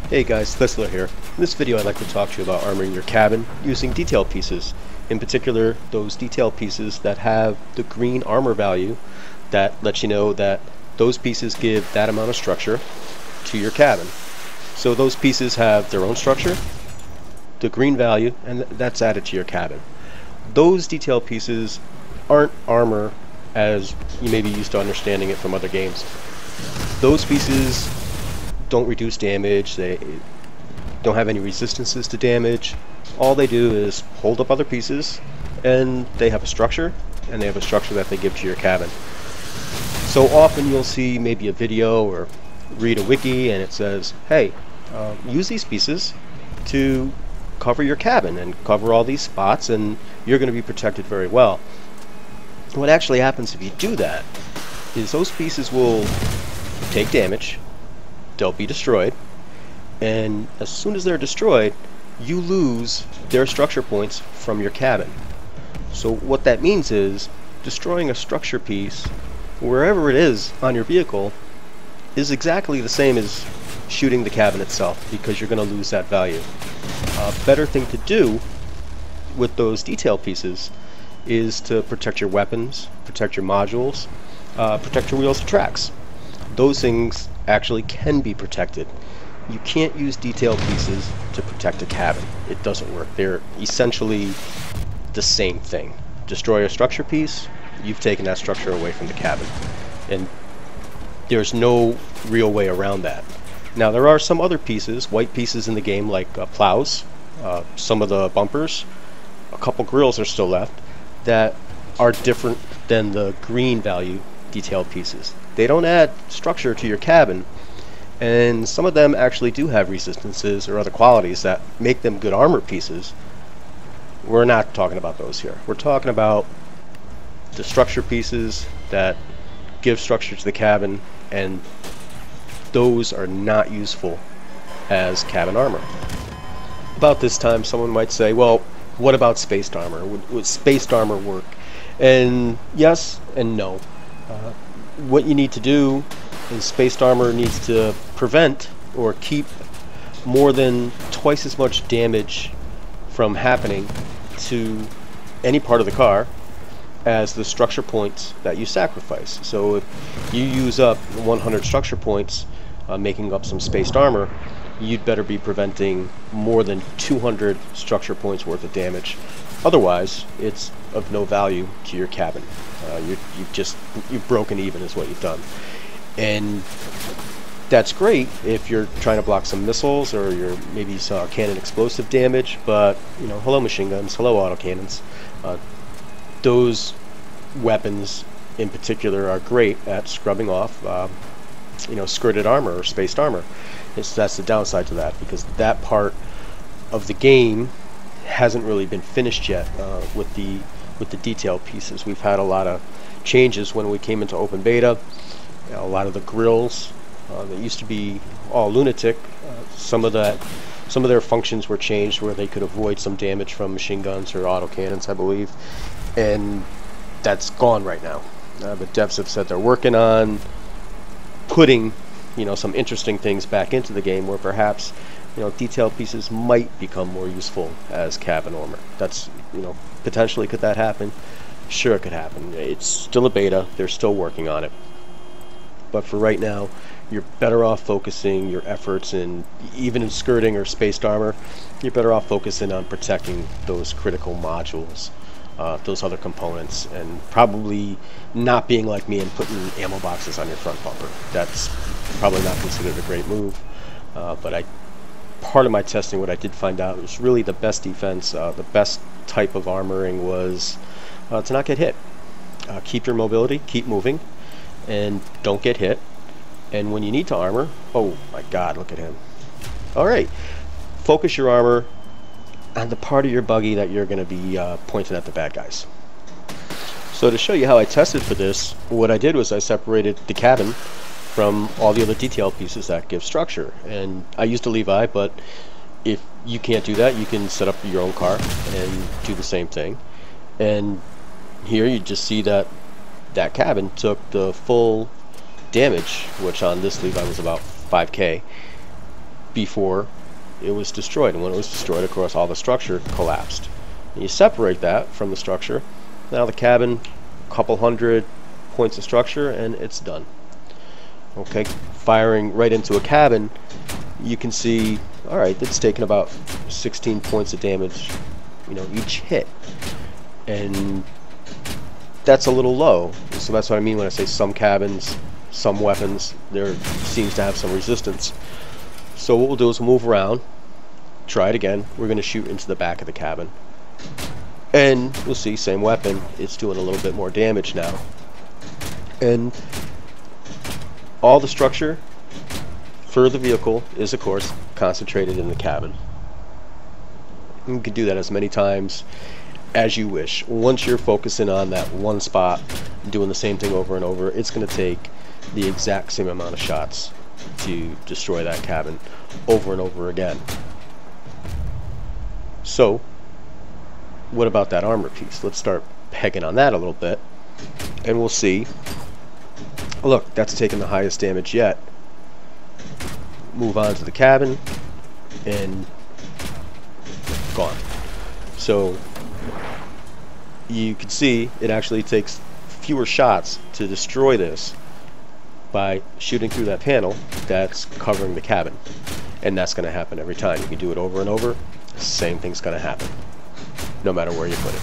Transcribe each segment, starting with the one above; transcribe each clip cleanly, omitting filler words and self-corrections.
Hey guys, Thistler here. In this video I'd like to talk to you about armoring your cabin using detail pieces. In particular, those detail pieces that have the green armor value that lets you know that those pieces give that amount of structure to your cabin. So those pieces have their own structure, the green value, and that's added to your cabin. Those detail pieces aren't armor as you may be used to understanding it from other games. Those pieces don't reduce damage, they don't have any resistances to damage. All they do is hold up other pieces, and they have a structure, and they have a structure that they give to your cabin. So often you'll see maybe a video or read a wiki and it says, hey, use these pieces to cover your cabin and cover all these spots and you're going to be protected very well. What actually happens if you do that is those pieces will take damage, they'll be destroyed, and as soon as they're destroyed, you lose their structure points from your cabin. So what that means is destroying a structure piece wherever it is on your vehicle is exactly the same as shooting the cabin itself, because you're going to lose that value. A better thing to do with those detail pieces is to protect your weapons, protect your modules, protect your wheels and tracks. Those things actually can be protected. You can't use detail pieces to protect a cabin. It doesn't work. They're essentially the same thing. Destroy a structure piece, you've taken that structure away from the cabin. And there's no real way around that. Now there are some other pieces, white pieces in the game, like plows, some of the bumpers, a couple grills are still left, that are different than the green value detailed pieces. They don't add structure to your cabin, and some of them actually do have resistances or other qualities that make them good armor pieces. We're not talking about those here. We're talking about the structure pieces that give structure to the cabin, and those are not useful as cabin armor. About this time someone might say, well, what about spaced armor? Would spaced armor work? And yes and no. What you need to do is spaced armor needs to prevent or keep more than twice as much damage from happening to any part of the car as the structure points that you sacrifice. So if you use up 100 structure points making up some spaced armor, you'd better be preventing more than 200 structure points worth of damage. Otherwise, it's of no value to your cabin. You've broken even is what you've done. And that's great if you're trying to block some missiles or you're maybe saw cannon explosive damage, but hello machine guns, hello autocannons. Those weapons in particular are great at scrubbing off skirted armor or spaced armor. That's the downside to that, because that part of the game hasn't really been finished yet with the detail pieces. We've had a lot of changes when we came into open beta. A lot of the grills that used to be all lunatic, some of their functions were changed where they could avoid some damage from machine guns or autocannons, I believe, and that's gone right now. The devs have said they're working on putting some interesting things back into the game where perhaps detail pieces might become more useful as cabin armor. That's potentially, could that happen? Sure, it could happen. It's still a beta, they're still working on it, but for right now you're better off focusing your efforts in, even in skirting or spaced armor, you're better off focusing on protecting those critical modules, those other components, and probably not being like me and putting ammo boxes on your front bumper. That's probably not considered a great move, but part of my testing, what I did find out was really the best defense, the best type of armoring was to not get hit. Keep your mobility, keep moving, and don't get hit. And when you need to armor, oh my god, look at him. Alright, focus your armor on the part of your buggy that you're going to be pointing at the bad guys. So to show you how I tested for this, what I did was I separated the cabin from all the other detail pieces that give structure. And I used a Levi, but if you can't do that, you can set up your own car and do the same thing. And here you just see that that cabin took the full damage, which on this Levi was about 5k, before it was destroyed, and when it was destroyed, of course, all the structure collapsed. And you separate that from the structure. Now the cabin, a couple hundred points of structure, and it's done. Okay, firing right into a cabin, you can see, all right, it's taken about 16 points of damage, each hit, and that's a little low. So that's what I mean when I say some cabins, some weapons, there seems to have some resistance. So what we'll do is we'll move around, try it again. We're going to shoot into the back of the cabin, and we'll see, same weapon, it's doing a little bit more damage now. And all the structure for the vehicle is, of course, concentrated in the cabin. You can do that as many times as you wish. Once you're focusing on that one spot, doing the same thing over and over, it's going to take the exact same amount of shots to destroy that cabin over and over again. So, what about that armor piece? Let's start pegging on that a little bit, and we'll see. Look, that's taken the highest damage yet. Move on to the cabin, and gone. So you can see it actually takes fewer shots to destroy this by shooting through that panel that's covering the cabin, and that's going to happen every time. You can do it over and over, the same thing's going to happen no matter where you put it.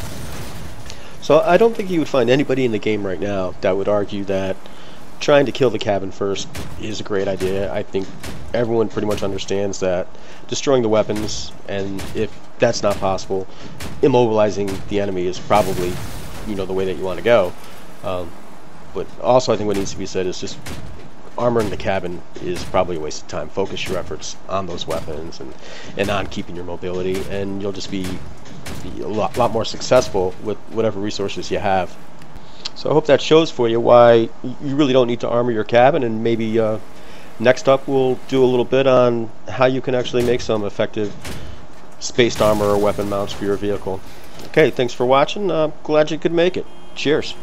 So I don't think you would find anybody in the game right now that would argue that trying to kill the cabin first is a great idea. I think everyone pretty much understands that destroying the weapons, and if that's not possible, immobilizing the enemy is probably the way that you want to go. But also I think what needs to be said is just armoring the cabin is probably a waste of time. Focus your efforts on those weapons and on keeping your mobility, and you'll just be a lot more successful with whatever resources you have. So I hope that shows for you why you really don't need to armor your cabin, and maybe next up we'll do a little bit on how you can actually make some effective spaced armor or weapon mounts for your vehicle. Okay, thanks for watching. Glad you could make it. Cheers.